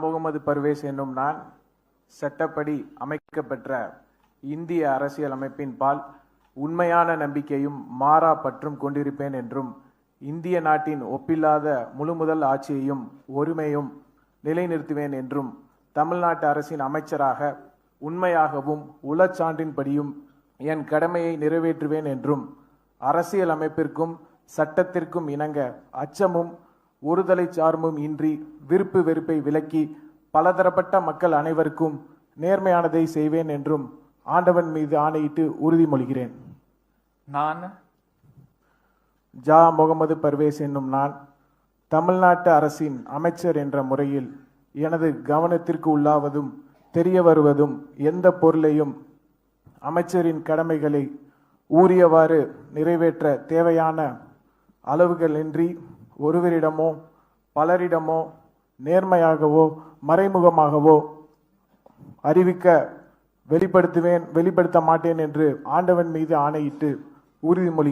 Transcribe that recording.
முகமது பர்வேஸ் என்னும் நான் சட்டப்படி அமைக்கப்பெற்ற இந்திய அரசியலமைப்பின் பால் உண்மையான நம்பிக்கையும் மாறா பற்றும் கொண்டிருப்பேன் என்றும் இந்திய நாட்டின் ஒப்பில்லாத முழுமுதல் ஆட்சியையும் ஒருமையும் நிலைநிறுத்துவேன் என்றும் தமிழ்நாட்டு அரசின் அமைச்சராக உண்மையாகவும் உளச்சான்றின்படியும் என் கடமையை நிறைவேற்றுவேன் என்றும் அரசியல் அமைப்பிற்கும் சட்டத்திற்கும் இணங்க அச்சமும் ஒருதலை சார்பும் இன்றி விருப்பு வெறுப்பை விலக்கி பலதரப்பட்ட மக்கள் அனைவருக்கும் நேர்மையானதை செய்வேன் என்றும் ஆண்டவன் மீது ஆணையிட்டு உறுதிமொழிகிறேன். நான் ஜா முகமது பர்வேஸ் என்னும் நான் தமிழ்நாட்டு அரசின் அமைச்சர் என்ற முறையில் எனது கவனத்திற்கு உள்ளாவதும் தெரிய வருவதும் எந்த பொருளையும் அமைச்சரின் கடமைகளை ஊறியவாறு நிறைவேற்ற தேவையான அளவுகளின்றி ஒருவரிடமோ பலரிடமோ நேர்மையாகவோ மறைமுகமாகவோ அறிவிக்க வெளிப்படுத்த மாட்டேன் என்று ஆண்டவன் மீது ஆணையிட்டு உறுதிமொழிகிறேன்.